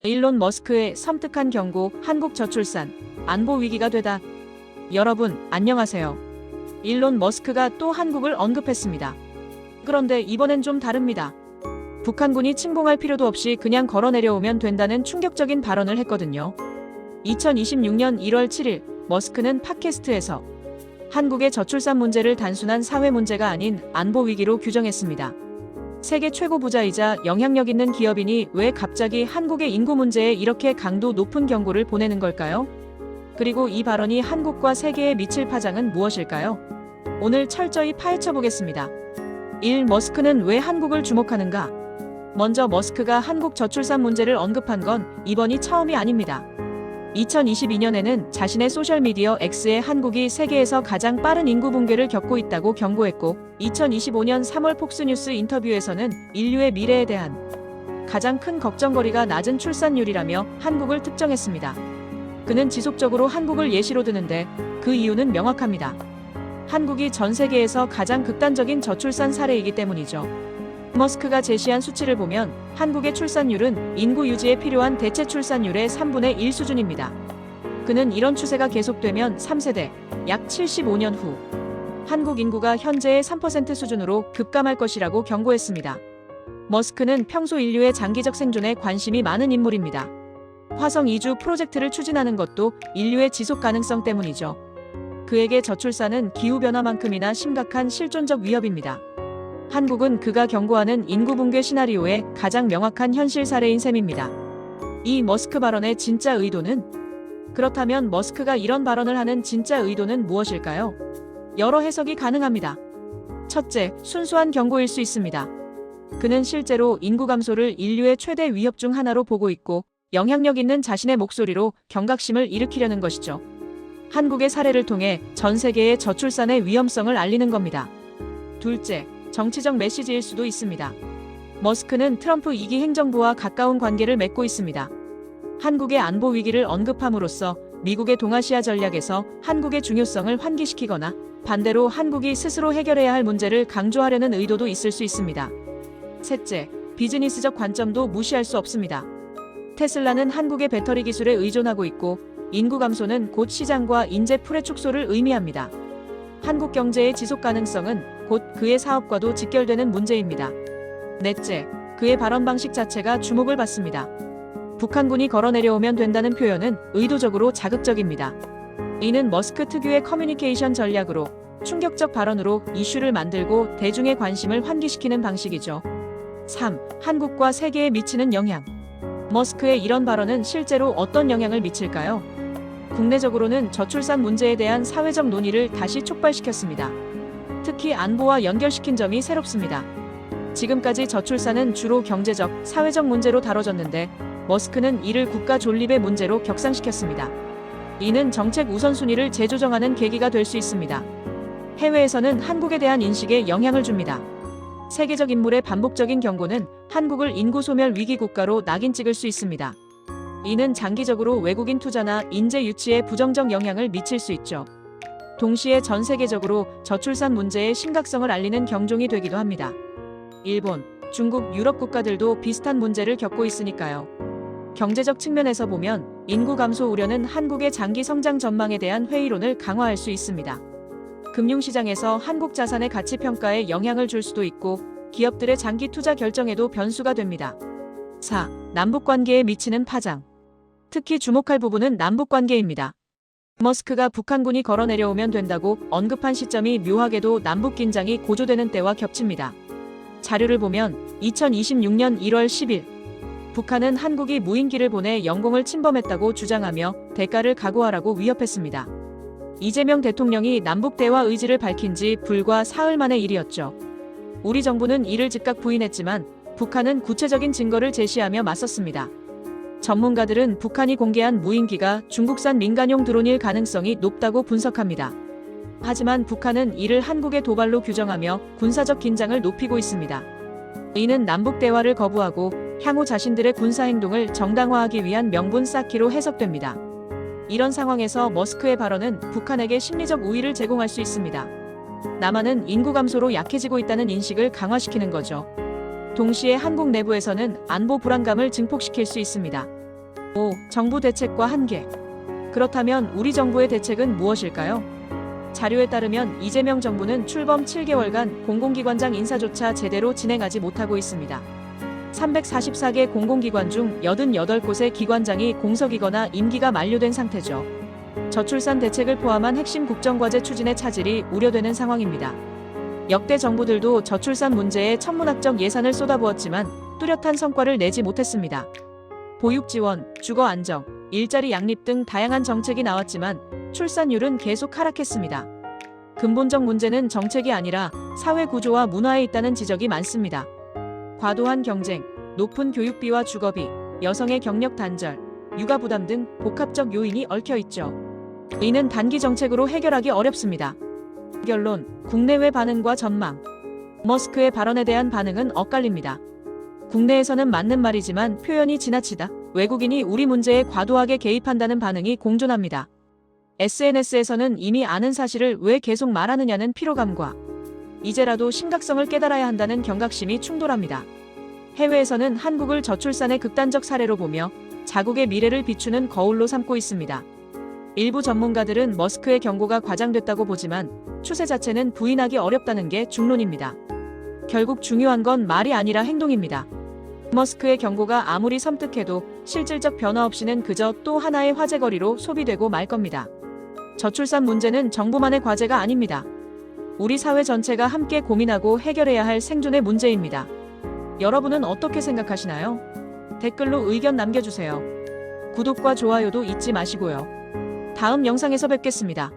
일론 머스크의 섬뜩한 경고, 한국 저출산, 안보 위기가 되다. 여러분, 안녕하세요. 일론 머스크가 또 한국을 언급했습니다. 그런데 이번엔 좀 다릅니다. 북한군이 침공할 필요도 없이 그냥 걸어 내려오면 된다는 충격적인 발언을 했거든요. 2026년 1월 7일, 머스크는 팟캐스트에서 한국의 저출산 문제를 단순한 사회 문제가 아닌 안보 위기로 규정했습니다. 세계 최고 부자이자 영향력 있는 기업인이 왜 갑자기 한국의 인구 문제에 이렇게 강도 높은 경고를 보내는 걸까요? 그리고 이 발언이 한국과 세계에 미칠 파장은 무엇일까요? 오늘 철저히 파헤쳐 보겠습니다. 1. 머스크는 왜 한국을 주목하는가? 먼저 머스크가 한국 저출산 문제를 언급한 건 이번이 처음이 아닙니다. 2022년에는 자신의 소셜미디어 X에 한국이 세계에서 가장 빠른 인구 붕괴를 겪고 있다고 경고했고, 2025년 3월 폭스뉴스 인터뷰에서는 인류의 미래에 대한 가장 큰 걱정거리가 낮은 출산율이라며 한국을 특정했습니다. 그는 지속적으로 한국을 예시로 드는데 그 이유는 명확합니다. 한국이 전 세계에서 가장 극단적인 저출산 사례이기 때문이죠. 머스크가 제시한 수치를 보면 한국의 출산율은 인구 유지에 필요한 대체 출산율의 3분의 1 수준입니다. 그는 이런 추세가 계속되면 3세대, 약 75년 후 한국 인구가 현재의 3% 수준으로 급감할 것이라고 경고했습니다. 머스크는 평소 인류의 장기적 생존에 관심이 많은 인물입니다. 화성 이주 프로젝트를 추진하는 것도 인류의 지속 가능성 때문이죠. 그에게 저출산은 기후변화만큼이나 심각한 실존적 위협입니다. 한국은 그가 경고하는 인구 붕괴 시나리오의 가장 명확한 현실 사례인 셈입니다. 이 머스크 발언의 진짜 의도는? 그렇다면 머스크가 이런 발언을 하는 진짜 의도는 무엇일까요? 여러 해석이 가능합니다. 첫째, 순수한 경고일 수 있습니다. 그는 실제로 인구 감소를 인류의 최대 위협 중 하나로 보고 있고, 영향력 있는 자신의 목소리로 경각심을 일으키려는 것이죠. 한국의 사례를 통해 전 세계의 저출산의 위험성을 알리는 겁니다. 둘째, 정치적 메시지일 수도 있습니다. 머스크는 트럼프 2기 행정부와 가까운 관계를 맺고 있습니다. 한국의 안보 위기를 언급함으로써 미국의 동아시아 전략에서 한국의 중요성을 환기시키거나 반대로 한국이 스스로 해결해야 할 문제를 강조하려는 의도도 있을 수 있습니다. 셋째, 비즈니스적 관점도 무시할 수 없습니다. 테슬라는 한국의 배터리 기술에 의존하고 있고, 인구 감소는 곧 시장과 인재 풀의 축소를 의미합니다. 한국 경제의 지속 가능성은 곧 그의 사업과도 직결되는 문제입니다. 넷째, 그의 발언 방식 자체가 주목을 받습니다. 북한군이 걸어 내려오면 된다는 표현은 의도적으로 자극적입니다. 이는 머스크 특유의 커뮤니케이션 전략으로 충격적 발언으로 이슈를 만들고 대중의 관심을 환기시키는 방식이죠. 3. 한국과 세계에 미치는 영향. 머스크의 이런 발언은 실제로 어떤 영향을 미칠까요? 국내적으로는 저출산 문제에 대한 사회적 논의를 다시 촉발시켰습니다. 특히 안보와 연결시킨 점이 새롭습니다. 지금까지 저출산은 주로 경제적, 사회적 문제로 다뤄졌는데 머스크는 이를 국가 존립의 문제로 격상시켰습니다. 이는 정책 우선순위를 재조정하는 계기가 될 수 있습니다. 해외에서는 한국에 대한 인식에 영향을 줍니다. 세계적 인물의 반복적인 경고는 한국을 인구 소멸 위기 국가로 낙인 찍을 수 있습니다. 이는 장기적으로 외국인 투자나 인재 유치에 부정적 영향을 미칠 수 있죠. 동시에 전 세계적으로 저출산 문제의 심각성을 알리는 경종이 되기도 합니다. 일본, 중국, 유럽 국가들도 비슷한 문제를 겪고 있으니까요. 경제적 측면에서 보면 인구 감소 우려는 한국의 장기 성장 전망에 대한 회의론을 강화할 수 있습니다. 금융시장에서 한국 자산의 가치 평가에 영향을 줄 수도 있고, 기업들의 장기 투자 결정에도 변수가 됩니다. 4. 남북관계에 미치는 파장. 특히 주목할 부분은 남북관계입니다. 머스크가 북한군이 걸어 내려오면 된다고 언급한 시점이 묘하게도 남북 긴장이 고조되는 때와 겹칩니다. 자료를 보면 2026년 1월 10일 북한은 한국이 무인기를 보내 영공을 침범했다고 주장하며 대가를 각오하라고 위협했습니다. 이재명 대통령이 남북 대화 의지를 밝힌 지 불과 사흘 만의 일이었죠. 우리 정부는 이를 즉각 부인했지만 북한은 구체적인 증거를 제시하며 맞섰습니다. 전문가들은 북한이 공개한 무인기가 중국산 민간용 드론일 가능성이 높다고 분석합니다. 하지만 북한은 이를 한국의 도발로 규정하며 군사적 긴장을 높이고 있습니다. 이는 남북 대화를 거부하고 향후 자신들의 군사 행동을 정당화하기 위한 명분 쌓기로 해석됩니다. 이런 상황에서 머스크의 발언은 북한에게 심리적 우위를 제공할 수 있습니다. 남한은 인구 감소로 약해지고 있다는 인식을 강화시키는 거죠. 동시에 한국 내부에서는 안보 불안감을 증폭시킬 수 있습니다. 5. 정부 대책과 한계. 그렇다면 우리 정부의 대책은 무엇일까요? 자료에 따르면 이재명 정부는 출범 7개월간 공공기관장 인사조차 제대로 진행하지 못하고 있습니다. 344개 공공기관 중 88곳의 기관장이 공석이거나 임기가 만료된 상태죠. 저출산 대책을 포함한 핵심 국정과제 추진의 차질이 우려되는 상황입니다. 역대 정부들도 저출산 문제에 천문학적 예산을 쏟아부었지만 뚜렷한 성과를 내지 못했습니다. 보육 지원, 주거 안정, 일자리 양립 등 다양한 정책이 나왔지만 출산율은 계속 하락했습니다. 근본적 문제는 정책이 아니라 사회 구조와 문화에 있다는 지적이 많습니다. 과도한 경쟁, 높은 교육비와 주거비, 여성의 경력 단절, 육아 부담 등 복합적 요인이 얽혀 있죠. 이는 단기 정책으로 해결하기 어렵습니다. 결론, 국내외 반응과 전망. 머스크의 발언에 대한 반응은 엇갈립니다. 국내에서는 맞는 말이지만 표현이 지나치다, 외국인이 우리 문제에 과도하게 개입한다는 반응이 공존합니다. SNS에서는 이미 아는 사실을 왜 계속 말하느냐는 피로감과 이제라도 심각성을 깨달아야 한다는 경각심이 충돌합니다. 해외에서는 한국을 저출산의 극단적 사례로 보며 자국의 미래를 비추는 거울로 삼고 있습니다. 일부 전문가들은 머스크의 경고가 과장됐다고 보지만 추세 자체는 부인하기 어렵다는 게 중론입니다. 결국 중요한 건 말이 아니라 행동입니다. 머스크의 경고가 아무리 섬뜩해도 실질적 변화 없이는 그저 또 하나의 화제거리로 소비되고 말 겁니다. 저출산 문제는 정부만의 과제가 아닙니다. 우리 사회 전체가 함께 고민하고 해결해야 할 생존의 문제입니다. 여러분은 어떻게 생각하시나요? 댓글로 의견 남겨주세요. 구독과 좋아요도 잊지 마시고요. 다음 영상에서 뵙겠습니다.